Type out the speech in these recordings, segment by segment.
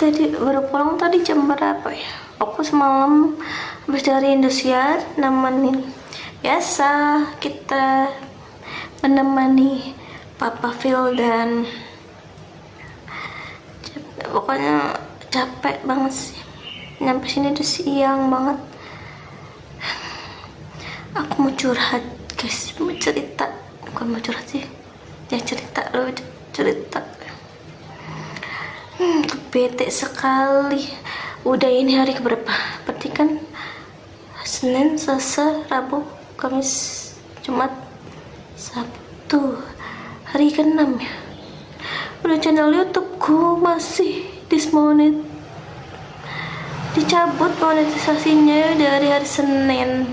tadi baru pulang tadi jam berapa ya? Aku semalam habis dari Indosiar nemenin. Biasa kita menemani Papa Phil dan pokoknya capek banget sih. Nyampe sini udah siang banget. Aku mau curhat guys, mau cerita. Bukan mau curhat sih, ya cerita loh, cerita. Bete sekali. Udah ini hari keberapa? Berarti kan Senin, Selasa, Rabu, Kamis, Jumat, Sabtu. Hari ke-6 ya. Udah channel YouTubeku masih dismonet. Dicabut monetisasinya dari hari Senin.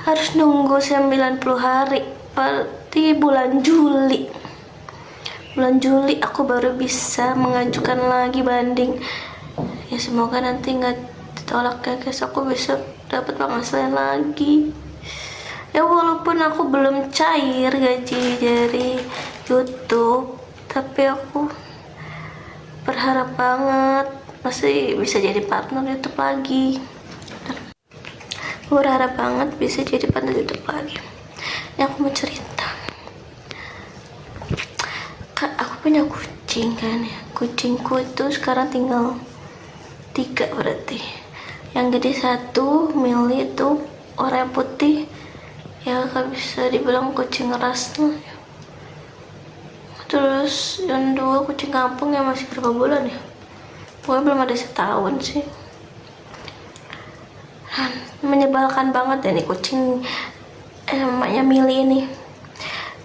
Harus nunggu 90 hari. Berarti bulan Juli. Bulan Juli aku baru bisa mengajukan lagi banding. Ya semoga nanti nggak ditolak ya guys, aku bisa dapat penghasilan lagi. Ya walaupun aku belum cair gaji dari YouTube, tapi aku berharap banget masih bisa jadi partner YouTube lagi. Aku berharap banget bisa jadi partner YouTube lagi. Ini aku mau cerita. Aku punya kucing kan ya. Kucingku itu sekarang tinggal 3 berarti. Yang gede 1, Millie itu warna putih. Ya kan bisa dibilang kucing ras lah. Terus yang 2 kucing kampung yang masih berapa bulan ya? Pokoknya belum ada setahun sih. Menyebalkan banget ya nih kucing emaknya Millie ini.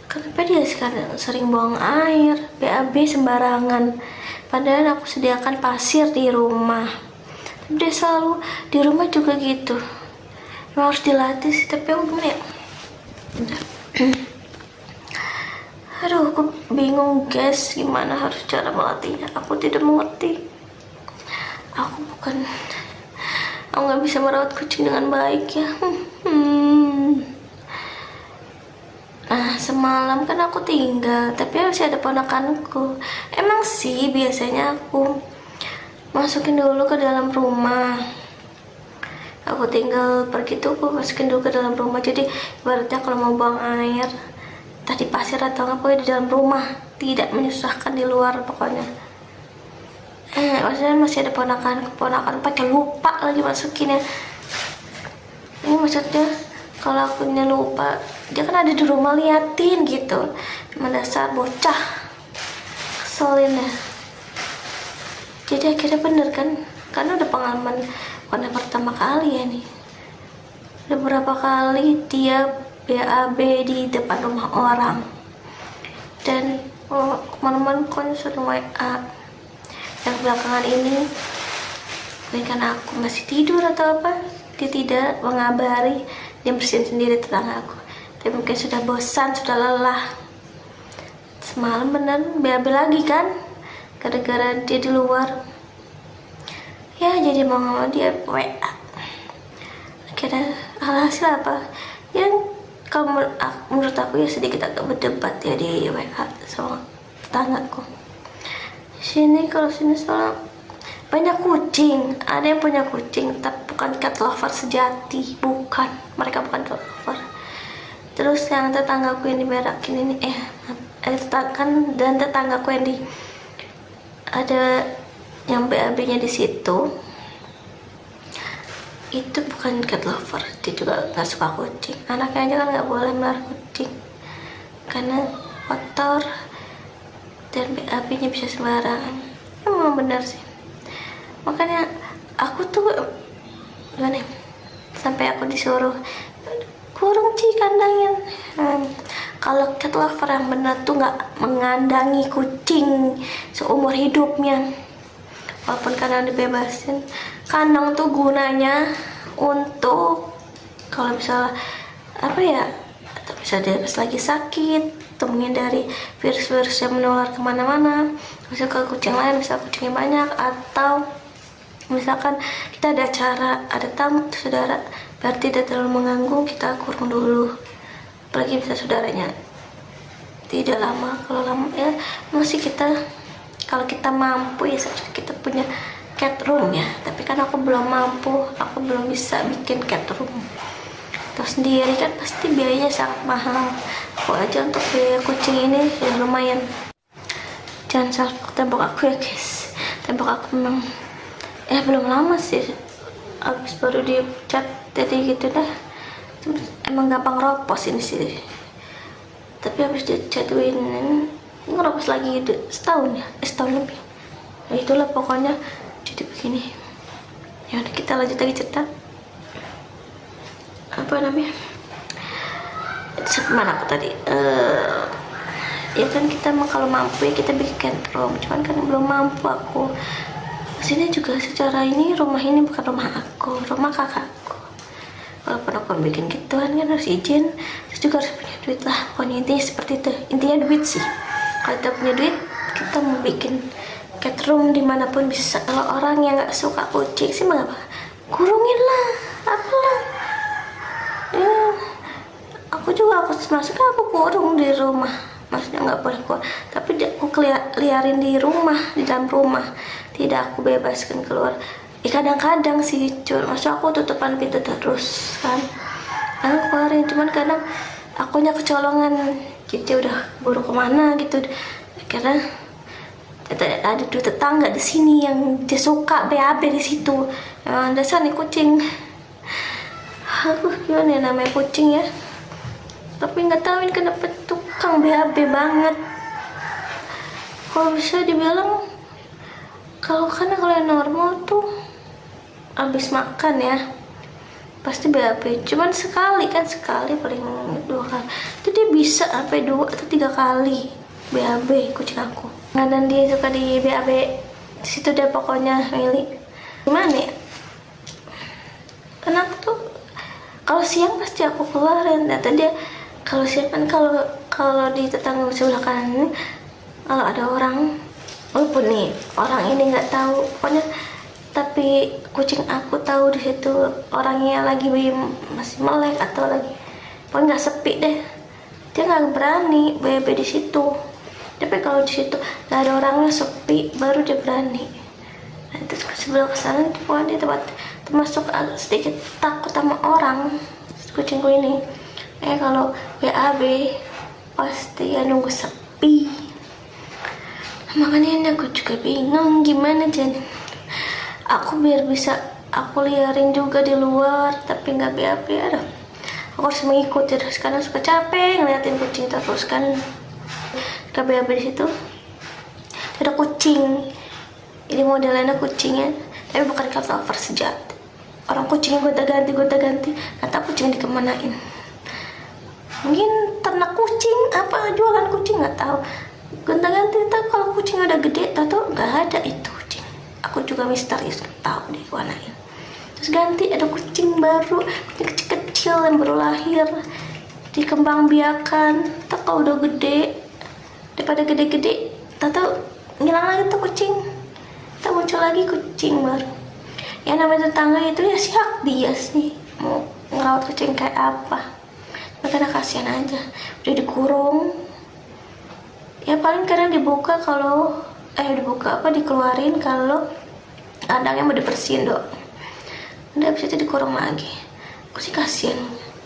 Kenapa dia sekarang sering buang air, BAB sembarangan. Padahal aku sediakan pasir di rumah. Tapi dia selalu di rumah juga gitu. Emang harus dilatih sih, tapi aku gimana ya? Aduh, aku bingung guys, gimana harus cara melatihnya. Aku tidak mengerti. Aku nggak bisa merawat kucing dengan baik ya. Nah semalam kan aku tinggal, tapi masih ada ponakanku. Emang sih biasanya aku masukin dulu ke dalam rumah. Aku tinggal pergi tuh, aku masukin dulu ke dalam rumah. Jadi ibaratnya kalau mau buang air, tadi pasir atau apa di dalam rumah, tidak menyusahkan di luar pokoknya. Maksudnya masih ada ponakan pakai lupa lagi masukinnya. Ini maksudnya kalau akunya lupa, dia kan ada di rumah liatin gitu. Mendasar bocah, keselin ya. Jadi akhirnya bener kan, karena udah pengalaman bukan pertama kali ya nih. Udah berapa kali dia BAB di depan rumah orang. Dan teman-teman kan sudah WA. Yang belakangan ini, karena aku masih tidur atau apa, dia tidak mengabari. Dia bersihin sendiri tetangga aku. Tapi mungkin sudah bosan, sudah lelah. Semalam bener BAB lagi kan, gara-gara dia di luar. Ya jadi mau nggak mau dia WA. Akhirnya alhasil apa? Ya kalau menurut aku ya sedikit agak berdebat ya di WA sama tetanggaku. Sini kalau sini soalnya banyak kucing. Ada yang punya kucing tapi bukan cat lover sejati, bukan, mereka bukan cat lover. Terus yang tetanggaku yang diberakin ini dan tetanggaku yang ada yang BAB-nya di situ itu bukan cat lover, dia juga nggak suka kucing. Anaknya aja kan nggak boleh melihara kucing karena kotor dan BAB-nya bisa sembarangan. Emang benar sih. Makanya aku tuh gimana? Sampai aku disuruh kurung kandangin. Kalau cat lover yang benar tuh nggak mengandangi kucing seumur hidupnya. Walaupun kadang dibebasin, kandang tuh gunanya untuk kalau misalnya apa ya, bisa dia pas lagi sakit, atau menghindari virus-virus yang menular kemana-mana. Misalnya ke kucing lain, misalnya kucingnya banyak, atau misalkan kita ada acara, ada tamu saudara, berarti tidak terlalu mengganggu, kita kurung dulu. Apalagi bisa saudaranya tidak lama, kalau lama ya masih kita kalau kita mampu ya kita punya cat room ya, tapi kan aku belum mampu, aku belum bisa bikin cat room terus sendiri kan pasti biayanya sangat mahal. Aku aja untuk biaya kucing ini ya lumayan. Jangan salfok tembok aku ya guys, tembok aku memang belum lama sih, abis baru dicat jadi gitu dah. Emang gampang ropos ini sih, tapi habis dicatuin ngeropos lagi setahun ya, setahun lebih. Nah, itulah pokoknya jadi begini. Ya udah, kita lanjut lagi cerita. Apa namanya? Mana aku tadi? Ya kan kita kalau mampu ya kita bikin room, cuman kan belum mampu aku. Sini juga secara ini rumah ini bukan rumah aku, rumah kakakku. Walaupun aku bikin gituan kan harus izin, terus juga harus punya duit lah. Pokoknya intinya seperti itu. Intinya duit sih. Kalau kita punya duit, kita mau bikin cat room dimanapun bisa. Kalau orang yang nggak suka kucing sih mengapa? Kurungin lah, apalah. Ya, aku juga aku kurung di rumah. Maksudnya nggak boleh keluar, tapi aku liarin di rumah, di dalam rumah, tidak aku bebaskan keluar. Kadang-kadang sih maksud aku tutupan pintu terus kan, aku keluarin, cuman kadang akunya kecolongan, jadi udah buru kemana gitu, karena ada dua tetangga di sini yang dia suka BAB di situ. Emang dasar nih kucing, aku gimana ya namanya kucing ya, tapi nggak tahu ini kenapa tukang BAB banget. Kalau bisa dibilang karena kalau yang normal tuh habis makan ya pasti BAB, cuman sekali paling 2 kali itu dia bisa sampai 2 atau 3 kali BAB kucing aku. Dan dia suka di BAB di situ deh pokoknya. Mili gimana ya, karena aku tuh kalau siang pasti aku keluarin, atau dia kalau siang kan kalau di tetangga sebelah kanan kalau ada orang, walaupun nih orang ini nggak tahu pokoknya, tapi kucing aku tahu di situ orangnya lagi masih melek atau lagi pokoknya nggak sepi deh, dia nggak berani BAB di situ. Tapi kalau di situ nggak ada orangnya sepi baru dia berani. Nah, itu sebelah kesana itu pokoknya dia tempat termasuk sedikit takut sama orang kucingku ini. Kalau BAB pasti ya nunggu sepi. Makanya aku juga bingung gimana Jen. Aku biar bisa aku liarin juga di luar tapi nggak BAB. Aduh, aku harus mengikuti terus karena suka capek ngeliatin kucing terus kan. Ke BAB di situ ada kucing. Ini modelnya kucingnya, tapi bukan cat lover sejati. Orang kucingnya gonta-ganti, kata kucing dikemanain. Mungkin ternak kucing, apa jualan kucing nggak tahu. Gonta-ganti, tapi kalau kucing udah gede, tahu nggak ada itu kucing. Aku juga misterius nggak tahu dikemanain. Terus ganti ada kucing baru, kucing kecil-kecil yang baru lahir, dikembangbiakan. Tak kalau udah gede, daripada gede-gede, tahu ngilang lagi tuh kucing. Tak muncul lagi kucing baru. Yang namanya tetangga itu ya si hak dia sih mau ngerawat kucing kayak apa. Makanya kasihan aja, udah dikurung. Ya paling kadang dibuka kalau dikeluarin kalau kandangnya mau dibersihin doang. Udah habis itu dikurung lagi. Aku sih kasihan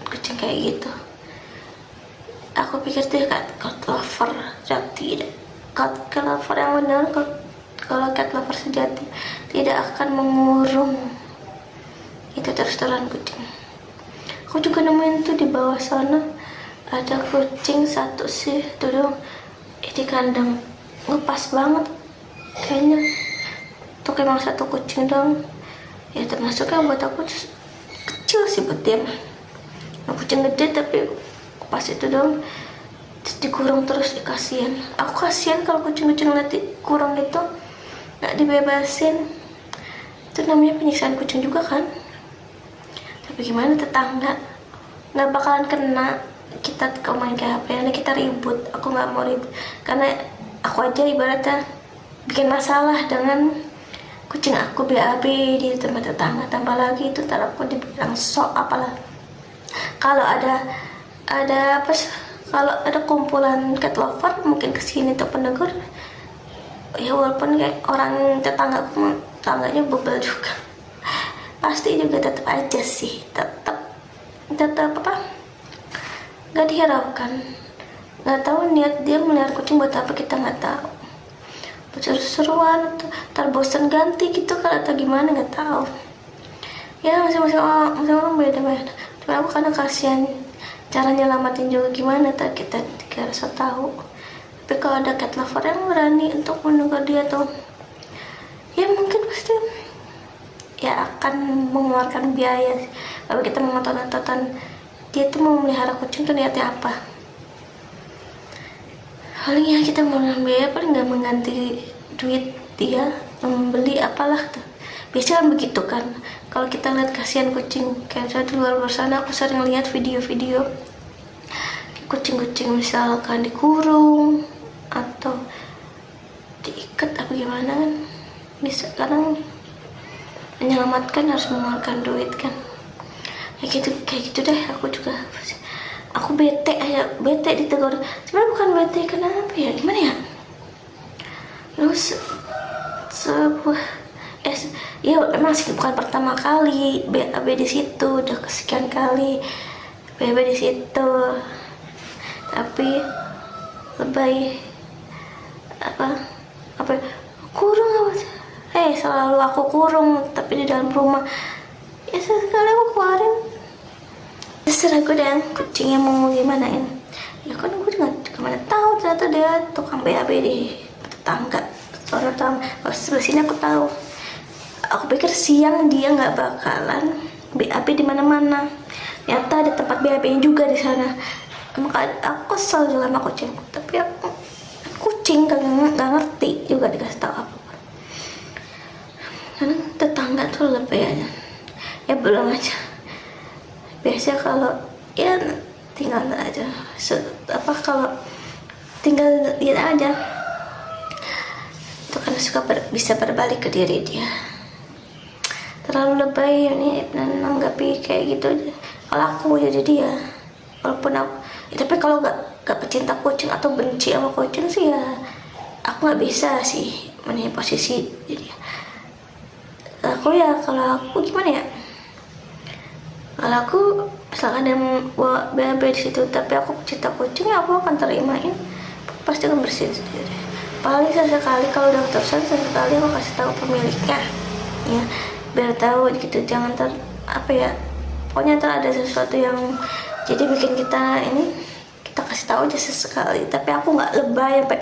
kucing kayak gitu. Aku pikir dia cat lover, tidak. Cat lover yang benar, kalau cat lover sejati tidak akan mengurung. Itu terus-terusan kucing. Aku juga nemuin tuh di bawah sana ada kucing satu sih tuh dong, di kandang ngepas banget kayaknya tuh, emang satu kucing dong ya, termasuknya buat aku kecil sih buat dia. Nah, kucing gede tapi pas itu dong terus dikurung terus, kasihan. Aku kasihan kalau kucing-kucing nanti kurung gitu nggak dibebasin, itu namanya penyiksaan kucing juga kan. Tapi gimana, tetangga nggak bakalan kena kita kalau main kayak apa, kita ribut. Aku nggak mau ribut karena aku aja ibaratnya bikin masalah dengan kucing aku BAB di tempat tetangga, tambah lagi itu ntar aku dibilang sok apalah. Kalau ada kalau ada kumpulan cat lover mungkin kesini untuk penegur, ya walaupun kayak orang tetangganya bebel juga, pasti juga tetap aja sih, tetap apa, nggak dihiraukan. Nggak tahu niat dia melihara kucing buat apa, kita nggak tahu. Seru-seruan, terbosan ganti gitu kan atau gimana, nggak tahu. Ya masing-masing orang beda-beda. Cuma aku karena kasihan, cara nyelamatin juga gimana, kita rasa tahu. Tapi kalau ada cat lover yang berani untuk menegur dia tuh, ya mungkin pasti ya akan mengeluarkan biaya. Kalau kita menonton dia tuh mau melihara kucing tuh niatnya apa? Paling ya kita mengeluarkan biaya, paling nggak mengganti duit dia membeli apalah tuh. Biasanya kan begitu kan. Kalau kita lihat kasihan kucing, kayak di luar sana aku sering lihat video-video kucing-kucing misalkan dikurung atau diikat apa gimana kan, bisa kadang menyelamatkan harus mengeluarkan duit kan, kayak gitu deh. Aku bete ditegur. Sebenarnya bukan bete, kenapa ya, gimana ya, terus sebuah ya emang sih bukan pertama kali BAB di situ, udah kesekian kali BAB di situ, tapi lebay apa kurung apa, selalu aku kurung tapi di dalam rumah. Ya sekali aku keluarin, terserah gue deh kucingnya mau gimanain. Ya kan gue juga kemana tahu ternyata dia tukang BAB di tetangga. Soalnya pas sebelah sini aku tahu. Aku pikir siang dia nggak bakalan BAB di mana-mana. Ternyata ada tempat BAB-nya juga di sana. Maka aku kesel juga sama kucingku, tapi aku kucing kan nggak ngerti juga dikasih tahu apa. Karena tetangga tuh lebih ya belum aja. Biasanya kalau ya tinggal aja, kalau tinggal lihat aja itu kan bisa berbalik ke diri dia. Terlalu lebay ini dan menanggapi kayak gitu aja. Kalau aku jadi dia, walaupun aku tapi kalau nggak pecinta kucing atau benci sama kucing sih ya aku nggak bisa sih menih posisi jadi aku ya. Kalau aku gimana ya, kalau aku misalkan ada BAB di situ tapi aku pecinta kucing, ya aku akan terimain, pasti akan bersihin sendiri. Paling sesekali kalau udah terusan, sesekali aku kasih tahu pemiliknya ya, biar tahu gitu. Jangan pokoknya ada sesuatu yang jadi bikin kita kasih tahu aja sesekali. Tapi aku nggak lebay sampai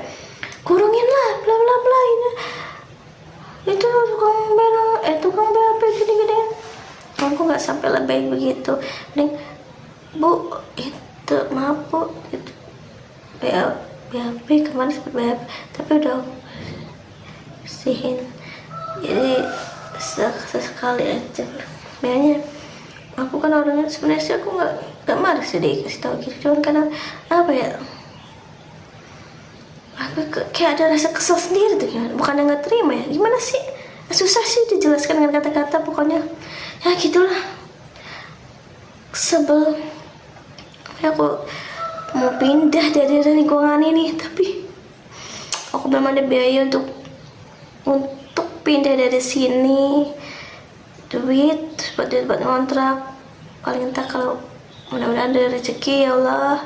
kurungin lah bla bla bla, ini itu tukang BAB gini-gini. Aku nggak sampai lebay begitu. Mending bu itu maaf bu itu BAB kemarin sempat BAB tapi udah bersihin, jadi sesekali aja. Biasanya aku kan orangnya sebenarnya sih aku nggak marah sih dikasih tahu gitu, cuman karena apa ya, kayak ada rasa kesel sendiri tuh, gimana bukan yang nggak terima ya, gimana sih, susah sih dijelaskan dengan kata-kata. Pokoknya ya gitulah, sebel. Aku mau pindah dari lingkungan ini tapi aku belum ada biaya untuk pindah dari sini, duit buat ngontrak. Paling entah kalau mudah-mudahan ada rezeki ya Allah,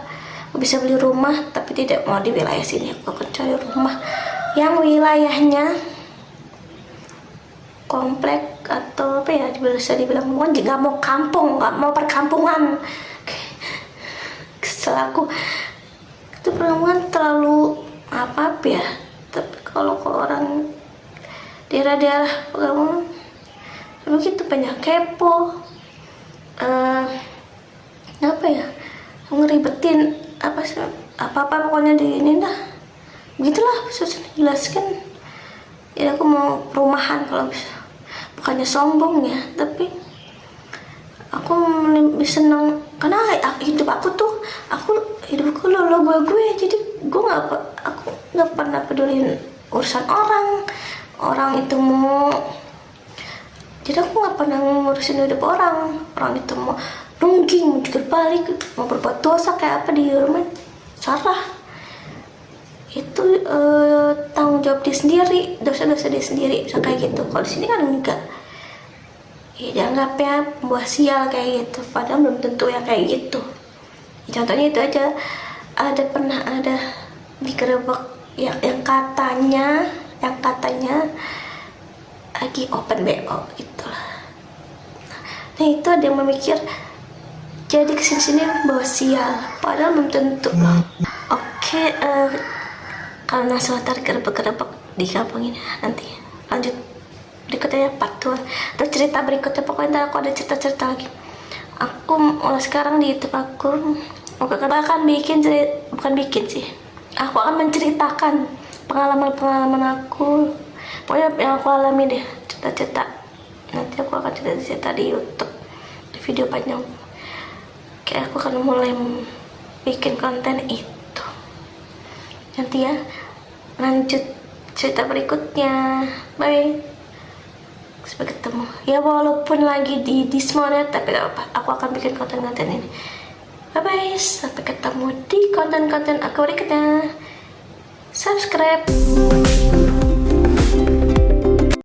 aku bisa beli rumah, tapi tidak mau di wilayah sini. Aku akan cari rumah yang wilayahnya komplek atau apa ya, bisa dibilang nggak mau kampung, nggak mau perkampungan. Kesel aku, itu perkampungan terlalu apa ya. Tapi kalau ke orang daerah-daerah perkampungan begitu banyak kepo, apa ya, ngeribetin apa pokoknya di ini dah, begitulah susah dijelaskan. Ya aku mau perumahan kalau bisa, bukannya sombong ya, tapi aku lebih senang karena hidupku lo gue, jadi aku nggak pernah pedulin urusan orang itu mau. Jadi aku nggak pernah ngurusin hidup orang itu mau nungging, mau jungkir balik, mau berbuat dosa kayak apa di rumah, salah. Itu itu tanggung jawab dia sendiri, dosa-dosa dia sendiri, bisa kayak gitu. Kalau di sini kan enggak, ya dianggapnya buah sial kayak gitu, padahal belum tentu ya kayak gitu. Contohnya itu aja, pernah ada digerebek yang katanya lagi open BO gitu. Nah itu ada yang memikir jadi kesini-sini bawa sial, padahal belum tentu. Oke, karena sebentar gerebek di kampung ini, nanti lanjut berikutnya part 2 atau cerita berikutnya. Pokoknya ntar aku ada cerita-cerita lagi. Aku mulai sekarang di YouTube aku akan aku akan menceritakan pengalaman aku, pokoknya yang aku alami deh, cerita-cerita. Nanti aku akan cerita-cerita di YouTube, di video panjang. Kayak aku akan mulai bikin konten itu nanti ya. Lanjut cerita berikutnya. Bye, sampai ketemu ya, walaupun lagi di Dismonet, tapi gak apa, aku akan bikin konten-konten ini. Bye bye, sampai ketemu di konten-konten aku berikutnya. Subscribe.